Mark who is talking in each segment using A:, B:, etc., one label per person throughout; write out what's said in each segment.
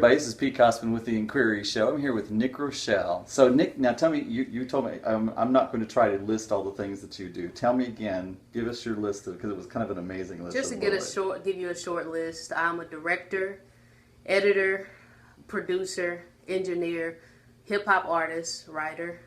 A: everybody. This is Pete Cosman with the InQueery Show. I'm here with Nick Richelle. So, Nick, now tell me, you told me, I'm not going to try to list all the things that you do. Tell me again, give us your list, because it was kind of an amazing list.
B: Just to give you a short list, I'm a director, editor, producer, engineer, hip-hop artist, writer.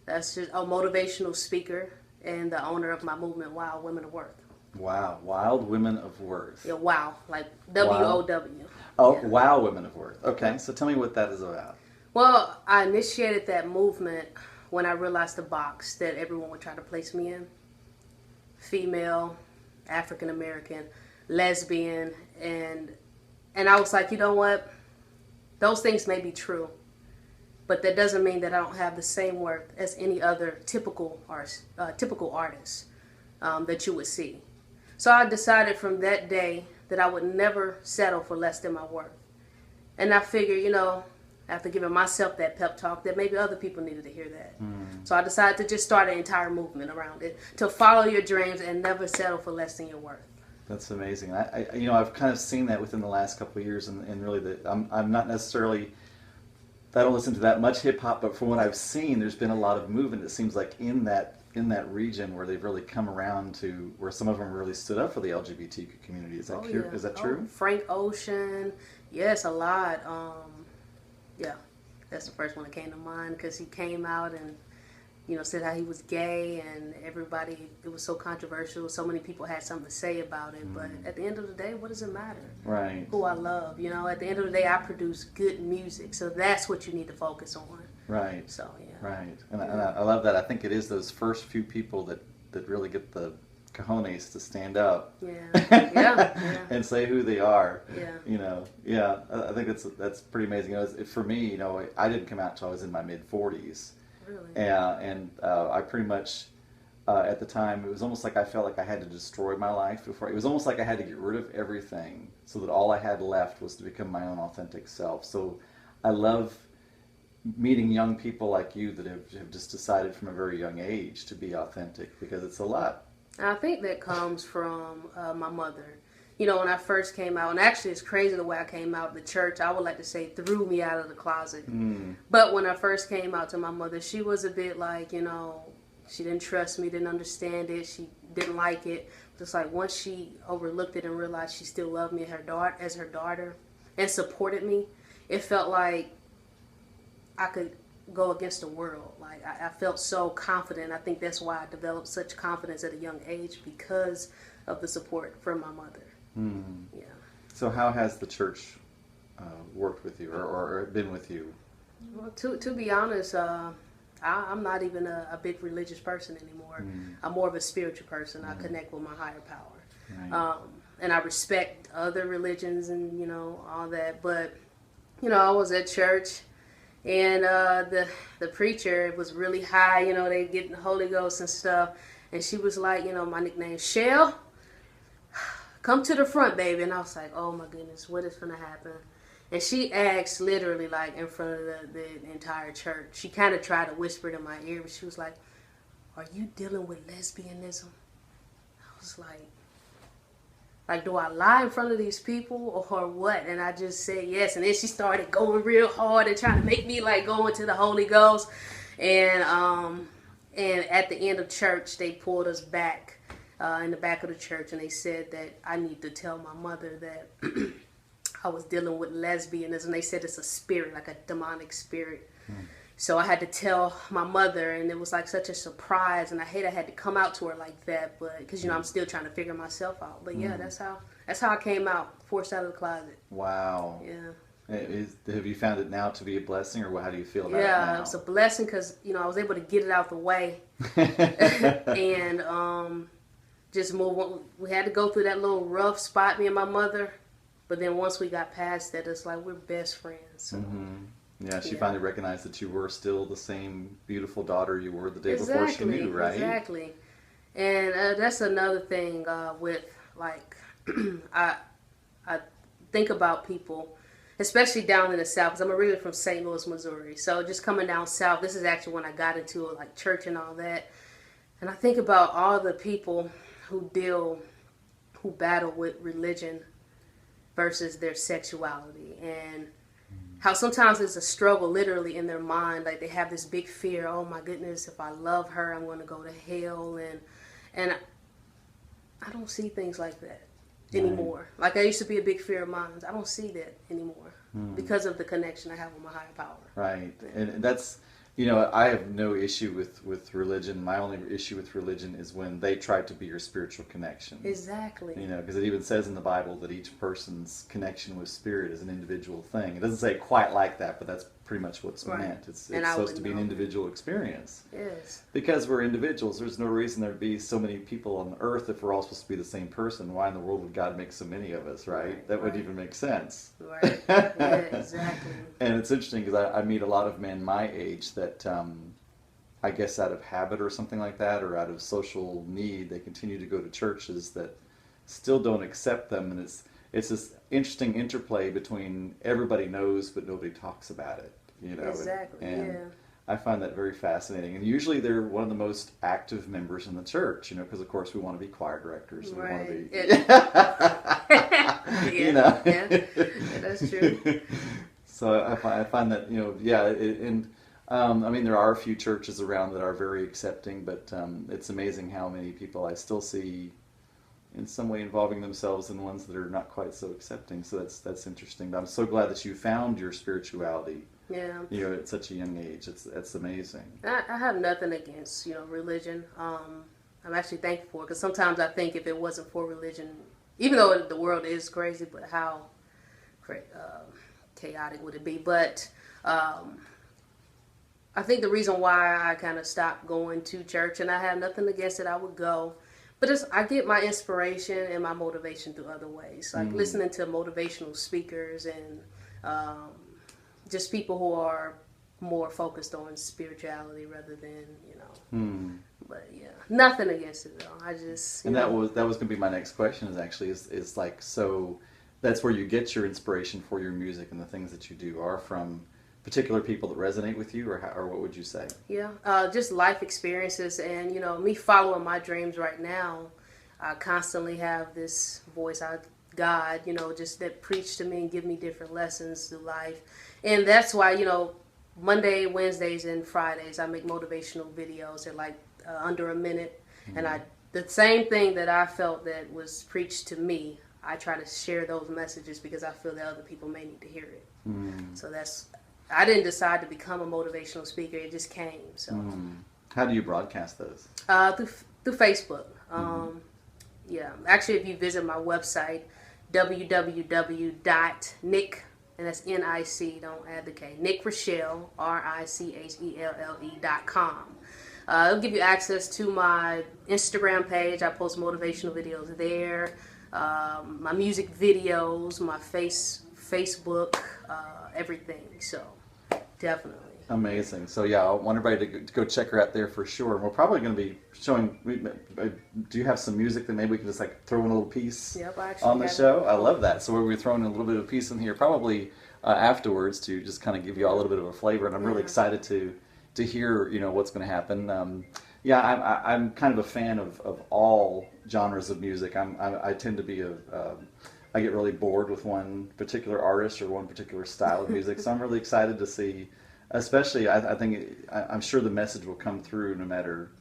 B: That's just a motivational speaker and the owner of my movement, Wild Women of Worth.
A: Wow, Wild Women of Worth.
B: Yeah, wow, like W-O-W.
A: Oh,
B: yeah.
A: Wow Women of Worth. Okay, so tell me what that is about.
B: Well, I initiated that movement when I realized the box that everyone would try to place me in. Female, African American, lesbian, and I was like, you know what? Those things may be true, but that doesn't mean that I don't have the same worth as any other typical artist that you would see. So I decided from that day that I would never settle for less than my worth. And I figured, after giving myself that pep talk, that maybe other people needed to hear that. So I decided to just start an entire movement around it, to follow your dreams and never settle for less than your worth.
A: That's amazing. I've kind of seen that within the last couple of years, and really, I'm not necessarily, I don't listen to that much hip hop, but from what I've seen, there's been a lot of movement. It seems like in that region where they've really come around to where some of them really stood up for the LGBTQ community. Is that true?
B: Yeah.
A: Is that true?
B: Frank Ocean, yes, a lot. Yeah, that's the first one that came to mind because he came out and said how he was gay, and everybody, it was so controversial. So many people had something to say about it. But at the end of the day, what does it matter?
A: Right.
B: Who I love. At the end of the day, I produce good music. So that's what you need to focus on.
A: Right.
B: So, yeah.
A: Right. And I love that. I think it is those first few people that really get the cojones to stand up.
B: Yeah. Yeah.
A: And say who they are.
B: Yeah.
A: Yeah. I think that's pretty amazing. For me, I didn't come out until I was in my mid-40s.
B: Really?
A: And I pretty much, at the time, it was almost like I felt like I had to destroy my life before. It was almost like I had to get rid of everything so that all I had left was to become my own authentic self. So I love meeting young people like you that have just decided from a very young age to be authentic, because it's a lot.
B: I think that comes from my mother. When I first came out, and actually it's crazy the way I came out, the church, I would like to say, threw me out of the closet. But when I first came out to my mother, she was a bit like, she didn't trust me, didn't understand it, she didn't like it. Just like once she overlooked it and realized she still loved me as her daughter and supported me, it felt like I could go against the world. Like I felt so confident. I think that's why I developed such confidence at a young age, because of the support from my mother. Yeah.
A: So how has the church worked with you or been with you?
B: Well, to be honest, I'm not even a big religious person anymore. I'm more of a spiritual person. I connect with my higher power.
A: Right.
B: And I respect other religions and, all that. But, I was at church, and the preacher was really high. They get the Holy Ghost and stuff. And she was like, my nickname, Shell, come to the front, baby. And I was like, oh my goodness, what is going to happen? And she asked literally like in front of the entire church. She kind of tried to whisper it in my ear, but she was like, are you dealing with lesbianism? I was like, do I lie in front of these people or what? And I just said yes. And then she started going real hard and trying to make me like go into the Holy Ghost. And at the end of church, they pulled us back in the back of the church, and they said that I need to tell my mother that I was dealing with lesbianism. They said it's a spirit, like a demonic spirit. So I had to tell my mother, and it was like such a surprise, and I had to come out to her like that, but because I'm still trying to figure myself out. But yeah, that's how I came out, forced out of the closet.
A: Wow.
B: Yeah.
A: Have you found it now to be a blessing, or how do you feel about it now?
B: Yeah, it's a blessing because I was able to get it out the way, and just move on. We had to go through that little rough spot, me and my mother, but then once we got past that, it's like we're best friends. So.
A: Yeah, she finally recognized that you were still the same beautiful daughter you were the day before she knew, right?
B: Exactly. And that's another thing with, like, I think about people, especially down in the South, because I'm originally from St. Louis, Missouri. So just coming down South, this is actually when I got into like church and all that. And I think about all the people who battle with religion versus their sexuality, and how sometimes it's a struggle literally in their mind. Like they have this big fear, oh my goodness, if I love her, I'm going to go to hell. And I don't see things like that anymore. Like I used to be a big fear of mine. I don't see that anymore because of the connection I have with my higher power.
A: Right. And that's, you know, I have no issue with religion. My only issue with religion is when they try to be your spiritual connection.
B: Exactly.
A: You know, because it even says in the Bible that each person's connection with spirit is an individual thing. It doesn't say it quite like that, but that's pretty much what's meant. It's supposed to be an individual experience.
B: Yes.
A: Because we're individuals, there's no reason there'd be so many people on earth if we're all supposed to be the same person. Why in the world would God make so many of us, right? That wouldn't even make sense.
B: Right. Yeah, exactly.
A: And it's interesting because I meet a lot of men my age that I guess out of habit or something like that, or out of social need, they continue to go to churches that still don't accept them. And it's this interesting interplay between everybody knows but nobody talks about it. You know,
B: exactly.
A: and
B: yeah.
A: I find that very fascinating. And usually they're one of the most active members in the church, you know, because of course we want to be choir directors. And
B: right.
A: We want to be,
B: yeah,
A: you know.
B: Yeah, that's true.
A: So I find that, you know, yeah, I mean, there are a few churches around that are very accepting, but it's amazing how many people I still see in some way involving themselves in ones that are not quite so accepting. So that's interesting. But I'm so glad that you found your spirituality.
B: Yeah.
A: You know, at such a young age. It's amazing.
B: I have nothing against, you know, religion. I'm actually thankful for it, because sometimes I think if it wasn't for religion, even though the world is crazy, but how chaotic would it be? But I think the reason why I kind of stopped going to church, and I have nothing against it, I would go, but I get my inspiration and my motivation through other ways, like listening to motivational speakers and just people who are more focused on spirituality rather than, you know. But yeah, nothing against it though. I just
A: that was going to be my next question. Is like, so that's where you get your inspiration for your music and the things that you do are from particular people that resonate with you, or what would you say?
B: Yeah, just life experiences, and you know, me following my dreams right now. I constantly have this voice, God, you know, just that preach to me and give me different lessons through life, and that's why, you know, Monday, Wednesdays, and Fridays I make motivational videos. They're like under a minute, and the same thing that I felt that was preached to me, I try to share those messages because I feel that other people may need to hear it. So I didn't decide to become a motivational speaker. It just came. So,
A: how do you broadcast those?
B: Through Facebook. Yeah, actually, if you visit my website, www.nick, and that's NIC, don't add the K, Nick Richelle, RICHELLE.com. It'll give you access to my Instagram page. I post motivational videos there. My music videos, my Facebook, everything. So definitely.
A: Amazing. So yeah, I want everybody to go check her out there for sure. And we're probably going to be showing. Do you have some music that maybe we can just like throw in a little piece on the show? I love that. So we're throwing a little bit of a piece in here, probably afterwards, to just kind of give you all a little bit of a flavor. And I'm really excited to hear, you know, what's going to happen. Yeah, I'm kind of a fan of all genres of music. I tend to be I get really bored with one particular artist or one particular style of music. So I'm really excited to see, especially I'm sure the message will come through no matter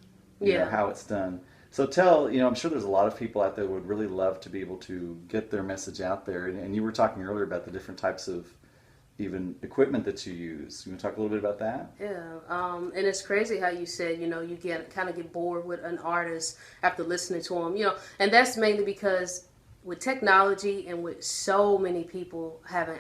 A: you know, how it's done. So I'm sure there's a lot of people out there who would really love to be able to get their message out there. And you were talking earlier about the different types of even equipment that you use. You want to talk a little bit about that?
B: Yeah, and it's crazy how you said, you know, you kind of get bored with an artist after listening to them, you know, and that's mainly because with technology and with so many people having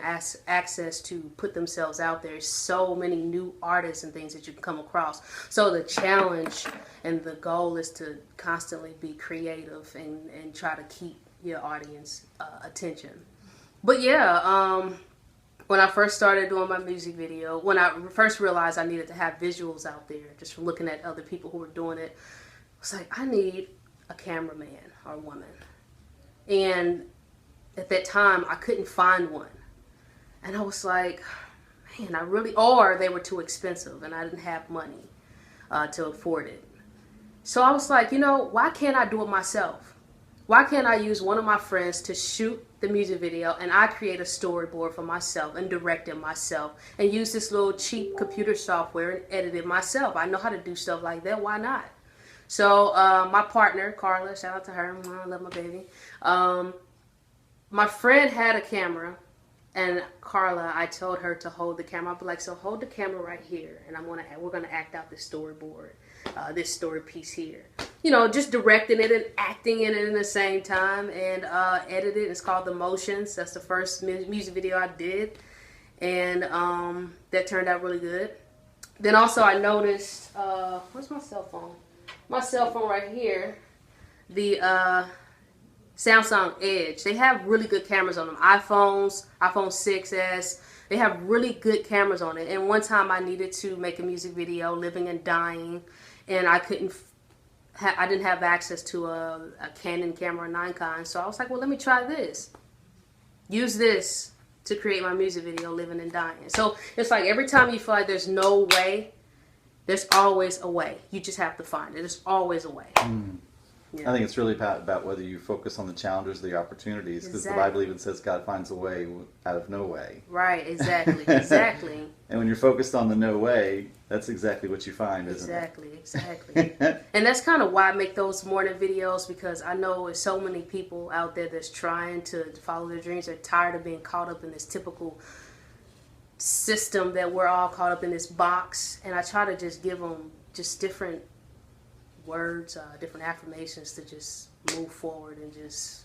B: access to put themselves out there, so many new artists and things that you can come across. So the challenge and the goal is to constantly be creative and try to keep your audience attention. But yeah, when I first started doing my music video, when I first realized I needed to have visuals out there, just from looking at other people who were doing it, I was like, I need a cameraman or woman. And at that time, I couldn't find one. And I was like, man, or they were too expensive and I didn't have money to afford it. So I was like, you know, why can't I do it myself? why can't I use one of my friends to shoot the music video and I create a storyboard for myself and direct it myself and use this little cheap computer software and edit it myself? I know how to do stuff like that. Why not? So my partner, Carla, shout out to her. I love my baby. My friend had a camera, and Carla, I told her to hold the camera. I'll be like, so hold the camera right here, and we're gonna act out this storyboard, this story piece here. You know, just directing it and acting in it in the same time, and edit it. It's called The Motions. That's the first music video I did, and that turned out really good. Then also I noticed, where's my cell phone? My cell phone right here, the Samsung Edge. They have really good cameras on them. iPhone 6s, they have really good cameras on it. And one time I needed to make a music video, Living and Dying, and I didn't have access to a Canon camera, Nikon. So I was like, well, let me try this. Use this to create my music video, Living and Dying. So it's like every time you feel like there's no way, there's always a way. You just have to find it. There's always a way. Yeah.
A: I think it's really about whether you focus on the challenges, the opportunities, because the Bible even says God finds a way out of no way.
B: Right, exactly, exactly.
A: And when you're focused on the no way, that's exactly what you find, isn't it?
B: Exactly. And that's kind of why I make those morning videos, because I know there's so many people out there that's trying to follow their dreams. They're tired of being caught up in this typical system that we're all caught up in this box. And I try to just give them just different words, different affirmations to just move forward and just,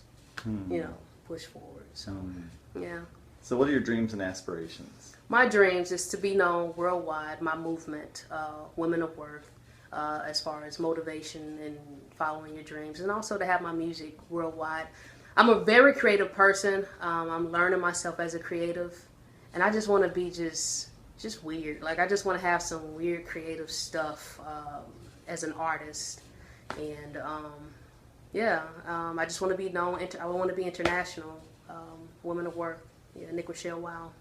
B: push forward. So, yeah.
A: So what are your dreams and aspirations?
B: My dreams is to be known worldwide, my movement, Women of Worth, as far as motivation and following your dreams, and also to have my music worldwide. I'm a very creative person. I'm learning myself as a creative, and I just want to be just weird. Like, I just want to have some weird creative stuff as an artist, and I just want to be known. I want to be international. Women of Worth. Yeah, Richelle. Wow.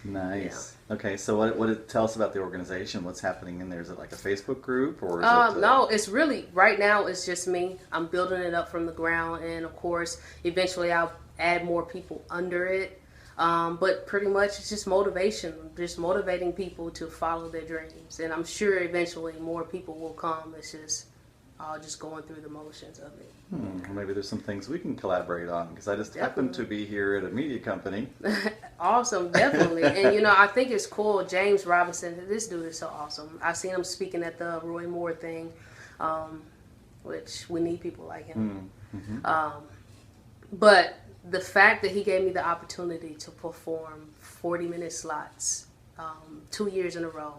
A: Nice. Yeah. Okay, so tell us about the organization. What's happening in there? Is it like a Facebook group, or is it?
B: No, it's really right now. It's just me. I'm building it up from the ground, and of course, eventually I'll add more people under it. But pretty much it's just motivation, just motivating people to follow their dreams. And I'm sure eventually more people will come. It's just all just going through the motions of it.
A: Well, maybe there's some things we can collaborate on, because I just happen to be here at a media company.
B: Awesome, definitely. And I think it's cool. James Robinson, this dude is so awesome. I seen him speaking at the Roy Moore thing, which we need people like him. But the fact that he gave me the opportunity to perform 40-minute slots 2 years in a row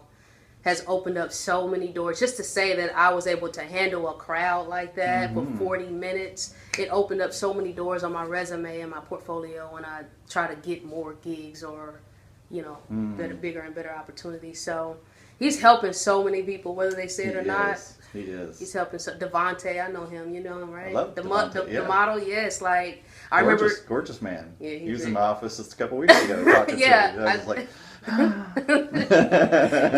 B: has opened up so many doors. Just to say that I was able to handle a crowd like that for 40 minutes, it opened up so many doors on my resume and my portfolio when I try to get more gigs or, bigger and better opportunities. So he's helping so many people, whether they say it or not.
A: He is.
B: He's helping. Devontae, I know him. You know him, right?
A: I love Devontae,
B: the model, yes. Like, I remember.
A: Gorgeous man.
B: Yeah,
A: he was in my office just a couple weeks ago talking
B: yeah,
A: to me. I was like,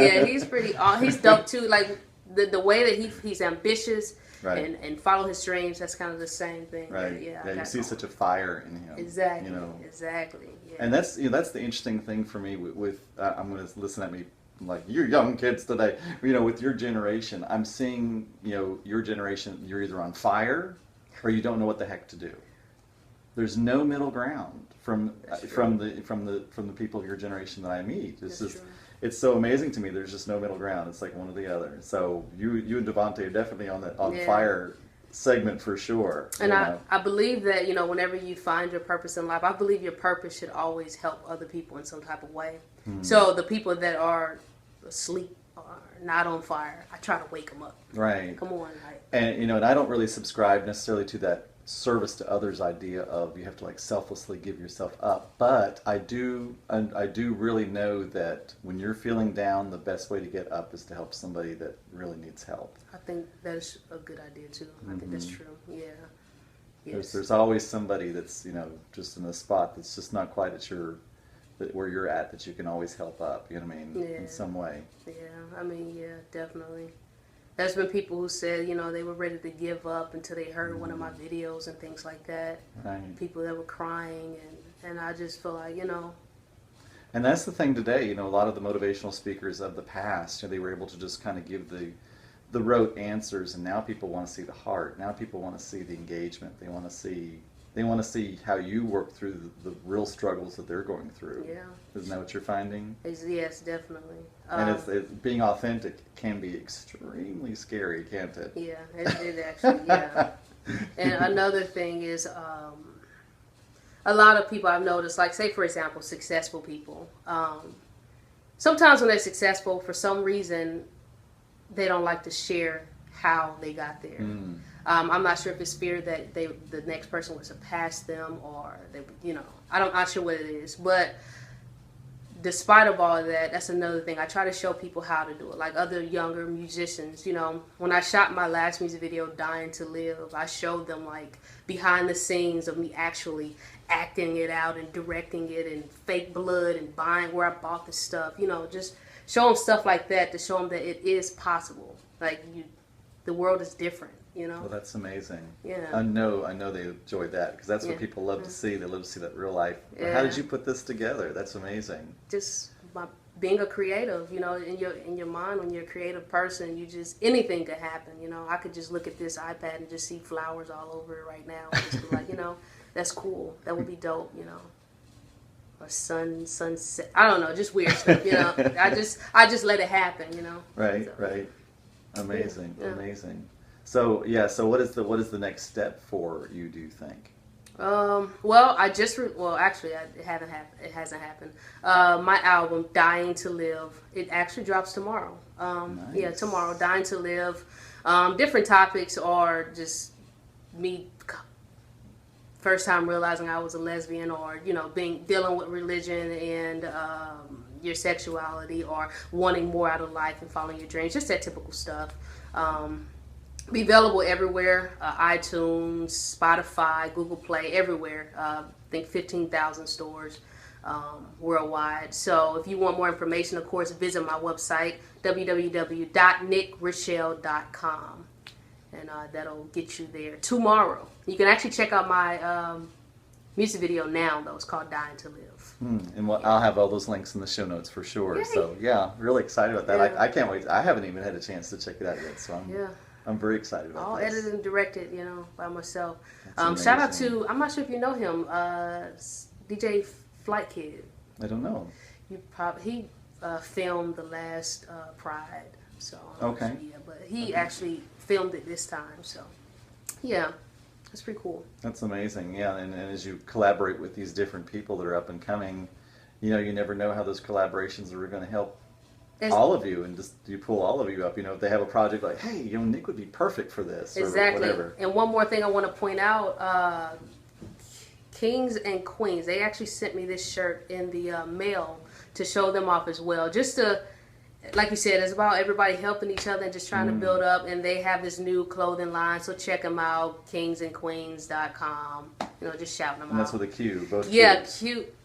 B: yeah, he's pretty. He's dope too. Like the way that he's ambitious and follow his dreams. That's kind of the same thing.
A: Right.
B: Yeah.
A: You see such a fire in him.
B: Exactly. Exactly. Yeah.
A: And that's that's the interesting thing for me with I'm going to listen at me like you young kids today. With your generation, I'm seeing your generation. You're either on fire or you don't know what the heck to do. There's no middle ground from the people of your generation that I meet. It's so amazing to me. There's just no middle ground. It's like one or the other. So you and Devontae are definitely on fire segment for sure.
B: And I believe that whenever you find your purpose in life, I believe your purpose should always help other people in some type of way. So the people that are asleep or not on fire, I try to wake them up.
A: Right.
B: Come on.
A: And I don't really subscribe necessarily to that service to others idea of you have to selflessly give yourself up, but I do really know that when you're feeling down, the best way to get up is to help somebody that really needs help.
B: I think that's a good idea too. I think that's true. Yeah. Yes.
A: There's always somebody that's just in a spot that's just not quite at where you're at, that you can always help up. You know what I mean?
B: Yeah.
A: In some way.
B: Yeah. I mean, yeah, definitely. There's been people who said, they were ready to give up until they heard one of my videos and things like that.
A: Right.
B: People that were crying, and I just feel like,
A: And that's the thing today. A lot of the motivational speakers of the past, they were able to just kind of give the rote answers, and now people want to see the heart. Now people want to see the engagement. They want to see how you work through the real struggles that they're going through.
B: Yeah.
A: Isn't that what you're finding?
B: Yes, definitely.
A: And being authentic can be extremely scary, can't it?
B: Yeah, it actually, yeah. And another thing is, a lot of people I've noticed, like say for example, successful people. Sometimes when they're successful, for some reason, they don't like to share how they got there. I'm not sure if it's fear that the next person would surpass them, or I'm not sure what it is. But despite of all of that, that's another thing. I try to show people how to do it. Like other younger musicians, when I shot my last music video, "Dying to Live," I showed them like behind the scenes of me actually acting it out and directing it, and fake blood, and buying where I bought the stuff. Just show them stuff like that to show them that it is possible. Like the world is different.
A: Well, that's amazing.
B: Yeah.
A: I know they enjoyed that, because that's what people love to see. They love to see that real life.
B: Yeah.
A: How did you put this together? That's amazing.
B: Just by being a creative, in your mind, when you're a creative person, anything could happen. I could just look at this iPad and just see flowers all over it right now, and just be like, that's cool. That would be dope. Or sunset. I don't know, just weird stuff. I just let it happen.
A: Right,
B: so,
A: right. Amazing,
B: yeah.
A: amazing. So what is the next step for you, do you think?
B: Well, actually, it hasn't happened. My album, "Dying to Live," it actually drops tomorrow.
A: Nice.
B: Yeah, tomorrow, "Dying to Live." Different topics are just me first time realizing I was a lesbian, or dealing with religion and your sexuality, or wanting more out of life and following your dreams, just that typical stuff. Be available everywhere, iTunes, Spotify, Google Play, everywhere. I think 15,000 stores worldwide. So if you want more information, of course, visit my website, www.nickrishelle.com. And that'll get you there tomorrow. You can actually check out my music video now, though. It's called "Dying to Live."
A: And I'll have all those links in the show notes for sure. Yay. So yeah, really excited about that.
B: Yeah.
A: I can't wait. I haven't even had a chance to check it out yet, so I'm very excited about
B: all
A: this.
B: edited and directed, by myself.
A: That's
B: Shout out
A: amazing.
B: to, I'm not sure if you know him, DJ Flight Kid.
A: I don't know.
B: He filmed the last Pride, so
A: Okay.
B: Yeah, but he actually filmed it this time, so yeah, it's pretty cool.
A: That's amazing. Yeah, and as you collaborate with these different people that are up and coming, you never know how those collaborations are going to help all of you, and just you pull all of you up. If they have a project like, hey, Nick would be perfect for this,
B: Exactly.
A: or whatever.
B: And one more thing I want to point out, Kings and Queens, they actually sent me this shirt in the mail to show them off as well. Just to, like you said, it's about everybody helping each other and just trying to build up. And they have this new clothing line, so check them out, kingsandqueens.com. Just shouting them out.
A: And that's with a Q, both
B: Yeah,
A: Qs.
B: cute.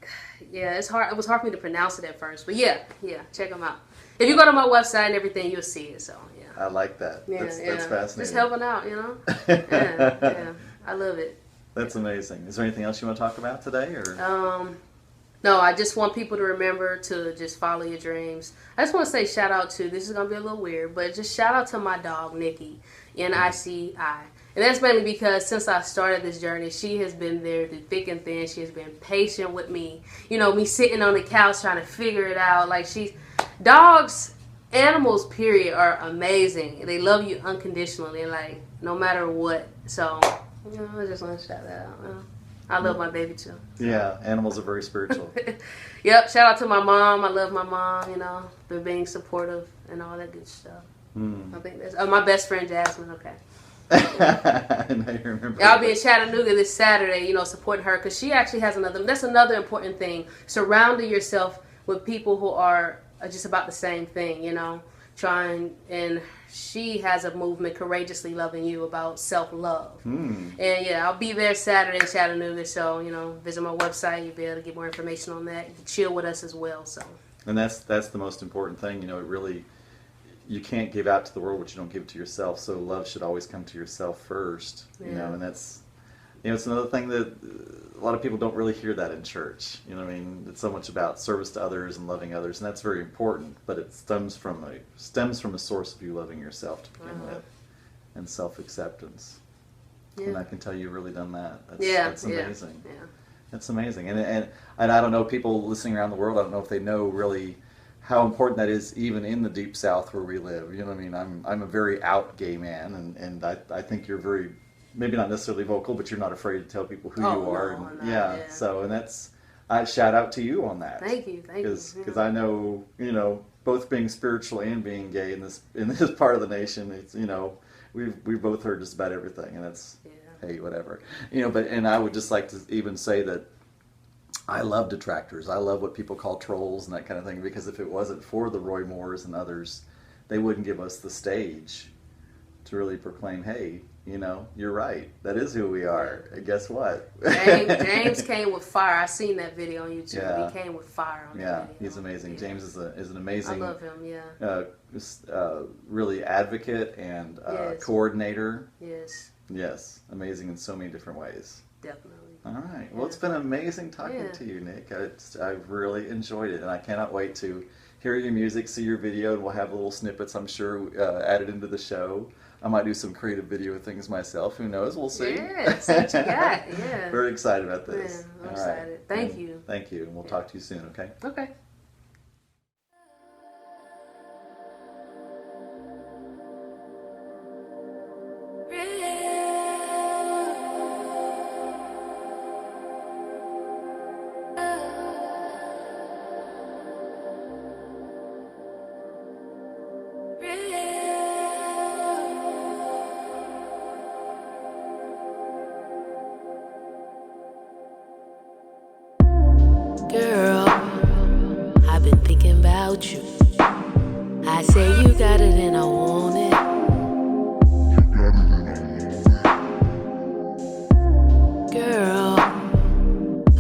B: Yeah, it's hard. It was hard for me to pronounce it at first, but yeah, check them out. If you go to my website and everything, you'll see it. So yeah.
A: I like that.
B: Yeah,
A: That's fascinating.
B: Just helping out, yeah, I love it.
A: That's amazing. Is there anything else you want to talk about today, or?
B: No, I just want people to remember to just follow your dreams. I just want to say shout out to, this is going to be a little weird, but just shout out to my dog, Nikki, Nici. And that's mainly because since I started this journey, she has been there through thick and thin. She has been patient with me. Me sitting on the couch trying to figure it out. Like dogs, animals, period, are amazing. They love you unconditionally, like no matter what. So, I just want to shout that out. I love my baby too.
A: Yeah, animals are very spiritual.
B: Yep, shout out to my mom. I love my mom, for being supportive and all that good stuff. I think that's my best friend Jasmine. Okay.
A: I know you remember.
B: I'll be in Chattanooga this Saturday, supporting her, because she actually has that's another important thing. Surrounding yourself with people who are just about the same thing, trying, and she has a movement, Courageously Loving You, about self-love. And yeah, I'll be there Saturday in Chattanooga, so, visit my website, you'll be able to get more information on that. You can chill with us as well, so.
A: And that's the most important thing, it really, you can't give out to the world what you don't give to yourself. So love should always come to yourself first, you know, and that's, you know, it's another thing that a lot of people don't really hear that in church. You know what I mean? It's so much about service to others and loving others, and that's very important, but it stems from a source of you loving yourself to begin with, and self-acceptance. Yeah. And I can tell you've really done that. That's amazing. Yeah. That's amazing. And I don't know, people listening around the world, I don't know if they know really how important that is even in the Deep South where we live. You know what I mean? I'm a very out gay man, and I think you're very, maybe not necessarily vocal, but you're not afraid to tell people who you are.
B: No,
A: and, yeah. So, and that's, I shout out to you on that.
B: Thank you.
A: Because I know, you know, both being spiritual and being gay in this part of the nation, it's, you know, we've both heard just about everything, and it's, hey, whatever. You know, and I would just like to even say that I love detractors. I love what people call trolls and that kind of thing, because if it wasn't for the Roy Moores and others, they wouldn't give us the stage to really proclaim, hey, you know, you're right. That is who we are. And guess what?
B: James came with fire. I seen that video on YouTube. Yeah. He came with fire on that video.
A: Yeah, he's amazing. Yeah. James is an amazing.
B: I love him.
A: Really advocate and coordinator.
B: Yes.
A: Amazing in so many different ways.
B: Definitely.
A: All right. Well, it's been amazing talking to you, Nick. I've really enjoyed it, and I cannot wait to hear your music, see your video, and we'll have little snippets, I'm sure, added into the show. I might do some creative video things myself. Who knows? We'll see.
B: Yeah, see what you got. Yeah.
A: Very excited about this.
B: Yeah, I'm excited. Thank you.
A: Thank you, and we'll talk to you soon, okay?
B: Okay.
C: Girl, I've been thinking about you. I say you got it and I want it. Girl,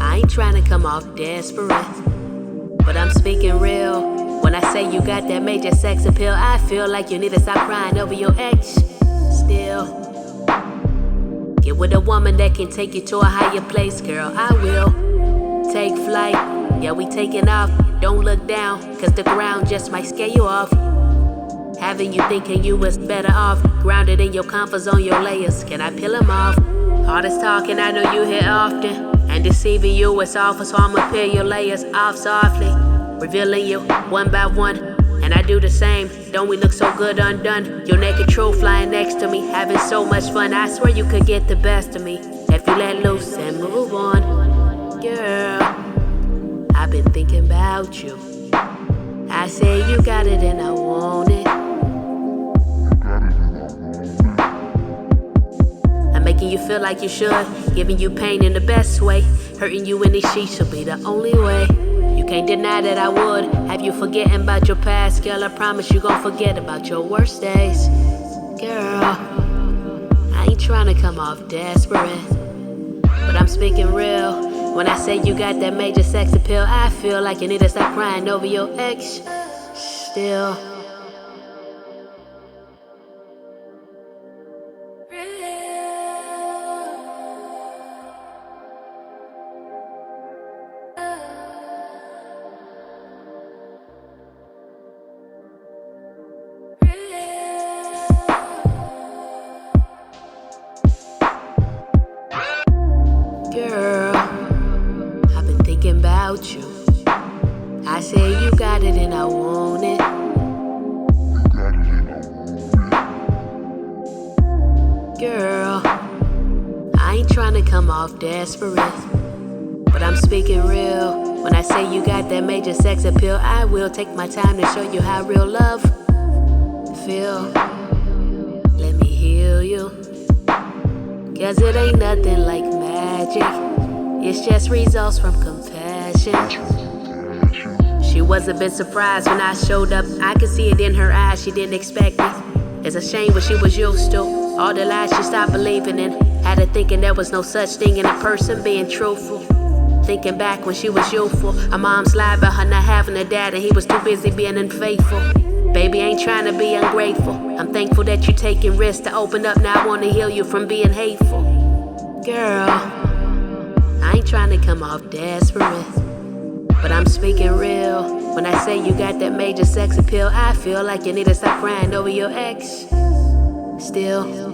C: I ain't trying to come off desperate, but I'm speaking real. When I say you got that major sex appeal, I feel like you need to stop crying over your ex. Still, get with a woman that can take you to a higher place, girl, I will. Take flight, yeah, we taking off. Don't look down, cause the ground just might scare you off. Having you thinking you was better off, grounded in your comfort zone, your layers, can I peel them off? All this talking, I know you hear often, and deceiving you is awful, so I'ma peel your layers off softly, revealing you one by one, and I do the same. Don't we look so good undone? Your naked truth flying next to me, having so much fun. I swear you could get the best of me if you let loose and move on. Girl, I've been thinking about you. I say you got it and I want it. I'm making you feel like you should, giving you pain in the best way. Hurting you in these sheets should be the only way. You can't deny that I would have you forgetting about your past. Girl, I promise you gon' forget about your worst days. Girl, I ain't trying to come off desperate, but I'm speaking real. When I say you got that major sex appeal, I feel like you need to stop crying over your ex. Still, girl, I've been thinking about you. I say you got it and I want it. Girl, I ain't trying to come off desperate, but I'm speaking real. When I say you got that major sex appeal, I will take my time to show you how real love feel. Let me heal you, cause it ain't nothing like magic. It's just results from compassion. She was a bit surprised when I showed up. I could see it in her eyes, she didn't expect me. It's a shame what she was used to. All the lies she stopped believing in had her thinking there was no such thing in a person being truthful. Thinking back when she was youthful, her mom's lied about her not having a dad and he was too busy being unfaithful. Baby, ain't trying to be ungrateful. I'm thankful that you're taking risks to open up. Now I want to heal you from being hateful. Girl, I ain't trying to come off desperate, but I'm speaking real. When I say you got that major sex appeal, I feel like you need to stop crying over your ex. Still,